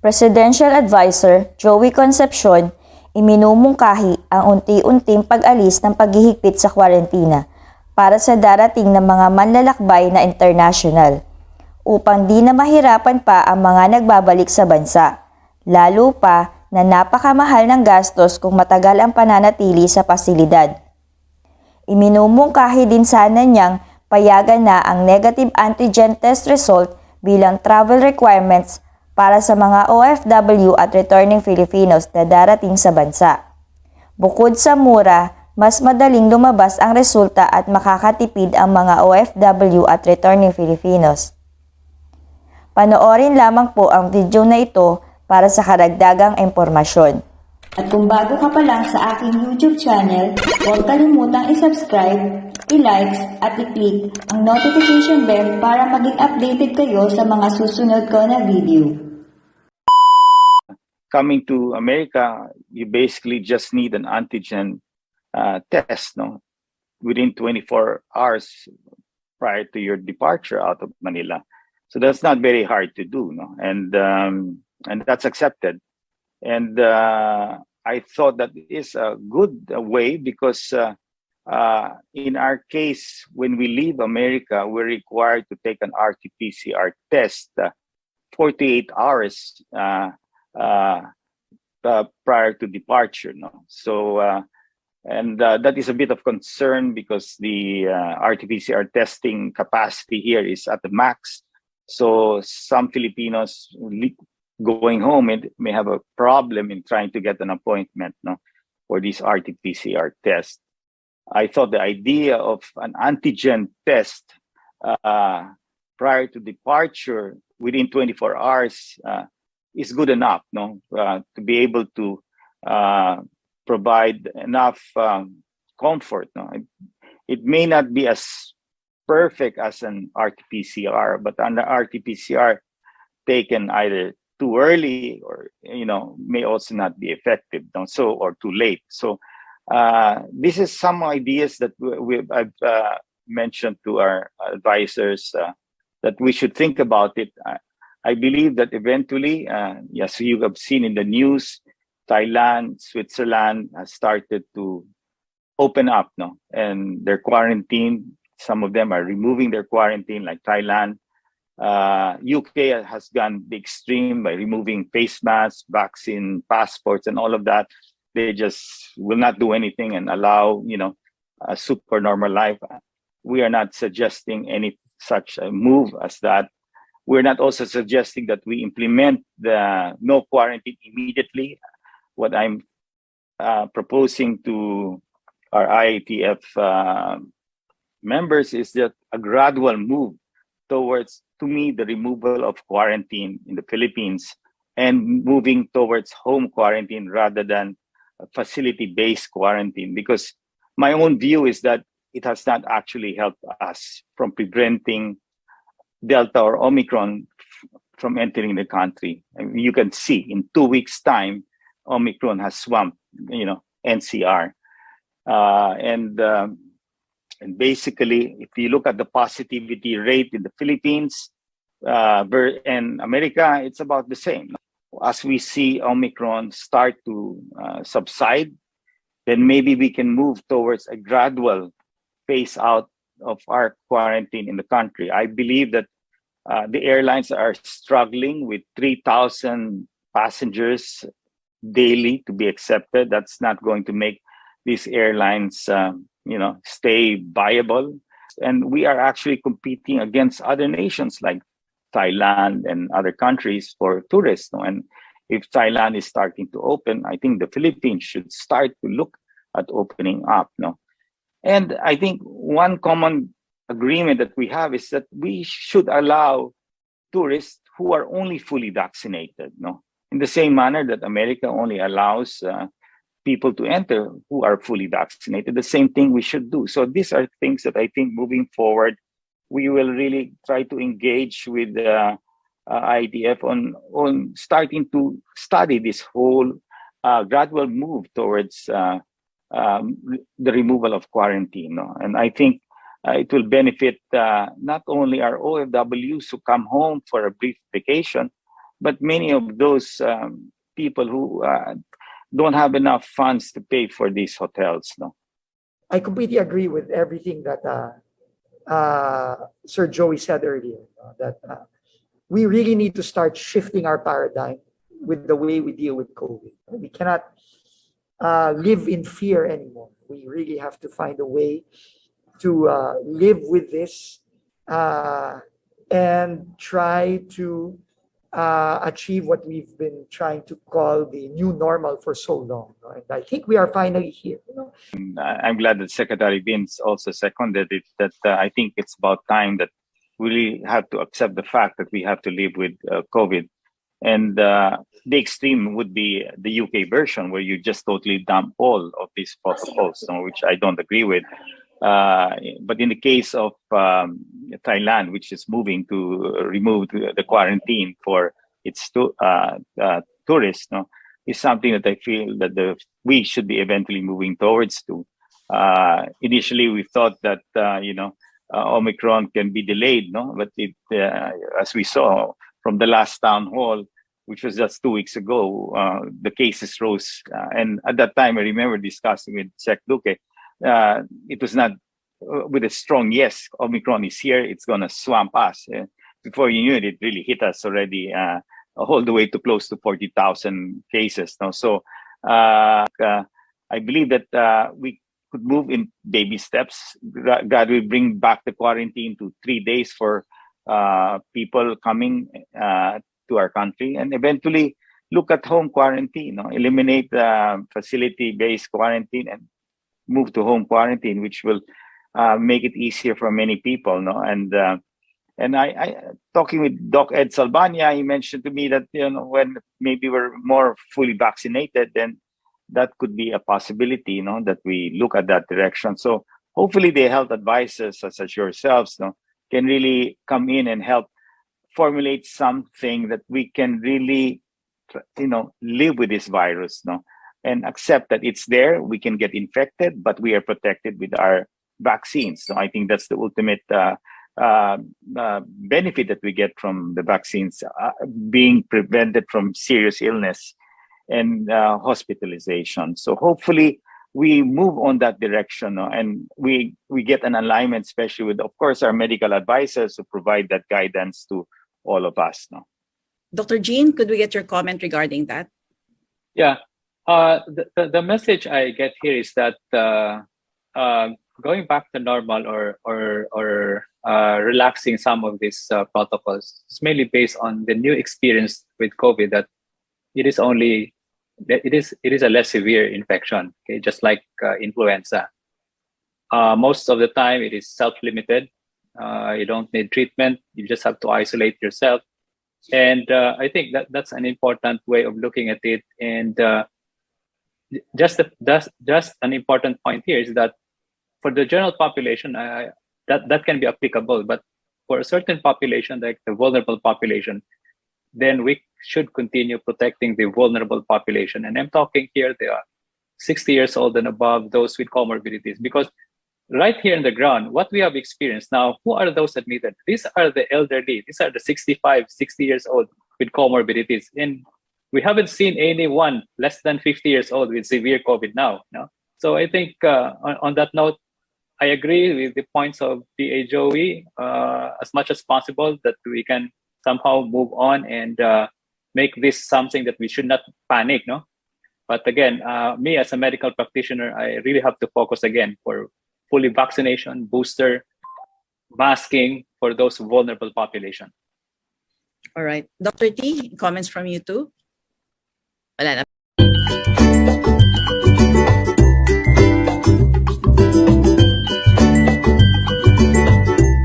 Presidential Advisor Joey Concepcion, iminumungkahi ang unti-unting pag-alis ng paghihigpit sa kwarentina para sa darating na mga manlalakbay na international upang di na mahirapan pa ang mga nagbabalik sa bansa, lalo pa na napakamahal ng gastos kung matagal ang pananatili sa pasilidad. Iminumungkahi din sana niyang payagan na ang negative antigen test result bilang travel requirements para sa mga OFW at returning Filipinos na darating sa bansa. Bukod sa MURA, mas madaling lumabas ang resulta at makakatipid ang mga OFW at returning Filipinos. Panoorin lamang po ang video na ito para sa karagdagang impormasyon. At kung bago ka pa lang sa aking YouTube channel, huwag kalimutang i-subscribe, i-likes at i-click ang notification bell para maging updated kayo sa mga susunod ko na video. Coming to America, you basically just need an antigen test, no, within 24 hours prior to your departure out of Manila. So that's not very hard to do, no, and that's accepted. And I thought that is a good way because in our case, when we leave America, we're required to take an RT-PCR test 48 hours prior to departure, no. So that is a bit of concern because the RT-PCR testing capacity here is at the max. So some Filipinos going home may have a problem in trying to get an appointment, no, for this RT-PCR test. I thought the idea of an antigen test prior to departure within 24 hours is good enough, no, to be able to provide enough comfort. No, it may not be as perfect as an RT-PCR, but an RT-PCR taken either too early or may also not be effective, no? So or too late. So this is some ideas that I've mentioned to our advisors that we should think about it. I believe that eventually, yes, you have seen in the news, Thailand, Switzerland has started to open up, no, and their quarantine. Some of them are removing their quarantine, like Thailand. UK has gone the extreme by removing face masks, vaccine passports, and all of that. They just will not do anything and allow, a super normal life. We are not suggesting any such a move as that. We're not also suggesting that we implement the no quarantine immediately. What I'm proposing to our IATF members is that a gradual move towards, to me, the removal of quarantine in the Philippines and moving towards home quarantine rather than facility-based quarantine. Because my own view is that it has not actually helped us from preventing Delta or Omicron from entering the country. I mean, you can see in 2 weeks' time, Omicron has swamped, NCR. And basically, if you look at the positivity rate in the Philippines and America, it's about the same. As we see Omicron start to subside, then maybe we can move towards a gradual phase out of our quarantine in the country. I believe that the airlines are struggling with 3,000 passengers daily to be accepted. That's not going to make these airlines stay viable. And we are actually competing against other nations like Thailand and other countries for tourists. No? And if Thailand is starting to open, I think the Philippines should start to look at opening up. No? And I think one common agreement that we have is that we should allow tourists who are only fully vaccinated. No? In the same manner that America only allows people to enter who are fully vaccinated. The same thing we should do. So these are things that I think moving forward, we will really try to engage with the IATF on starting to study this whole gradual move towards the removal of quarantine. No? And I think it will benefit not only our OFWs who come home for a brief vacation, but many of those people who don't have enough funds to pay for these hotels. No? I completely agree with everything that Sir Joey said earlier, that we really need to start shifting our paradigm with the way we deal with COVID. We cannot live in fear anymore. We really have to find a way to live with this and try to achieve what we've been trying to call the new normal for so long. And I think we are finally here. I'm glad that Secretary Vince also seconded it, that I think it's about time that we really have to accept the fact that we have to live with COVID. And the extreme would be the UK version, where you just totally dump all of these protocols, which I don't agree with. But in the case of Thailand, which is moving to remove the quarantine for its tourists, is something that I feel that we should be eventually moving towards to. Initially, we thought that Omicron can be delayed, but as we saw from the last town hall, which was just 2 weeks ago, the cases rose. And at that time, I remember discussing with Sec Duque, it was not with a strong yes, Omicron is here, it's going to swamp us. Before you knew it, it really hit us already all the way to close to 40,000 cases. So I believe that we could move in baby steps. God will bring back the quarantine to 3 days for people coming to our country, and eventually look at home quarantine, eliminate facility-based quarantine and move to home quarantine, which will make it easier for many people. And I talking with Doc Ed Salbania, he mentioned to me that when maybe we're more fully vaccinated, then that could be a possibility, that we look at that direction. So hopefully the health advisors such as yourselves can really come in and help formulate something that we can really live with this virus, and accept that it's there. We can get infected, but we are protected with our vaccines. So I think that's the ultimate benefit that we get from the vaccines, being prevented from serious illness and hospitalization. So hopefully we move on that direction, and we get an alignment, especially with, of course, our medical advisors who provide that guidance to all of us. Dr. Jean, could we get your comment regarding that? Yeah, the message I get here is that going back to normal or relaxing some of these protocols is mainly based on the new experience with COVID, that it is a less severe infection, okay? Just like influenza. Most of the time, it is self-limited. You don't need treatment. You just have to isolate yourself. And I think that's an important way of looking at it. And just an important point here is that for the general population, that can be applicable. But for a certain population, like the vulnerable population, then we should continue protecting the vulnerable population. And I'm talking here, they are 60 years old and above, those with comorbidities. Because right here in the ground, what we have experienced now, who are those admitted? These are the elderly. These are the 65, 60 years old with comorbidities. And we haven't seen anyone less than 50 years old with severe COVID now. So I think on that note, I agree with the points of PA Joey as much as possible, that we can somehow move on and make this something that we should not panic. But again, me as a medical practitioner, I really have to focus again for fully vaccination, booster, masking for those vulnerable population. All right. Dr. T, comments from you too? Wala na.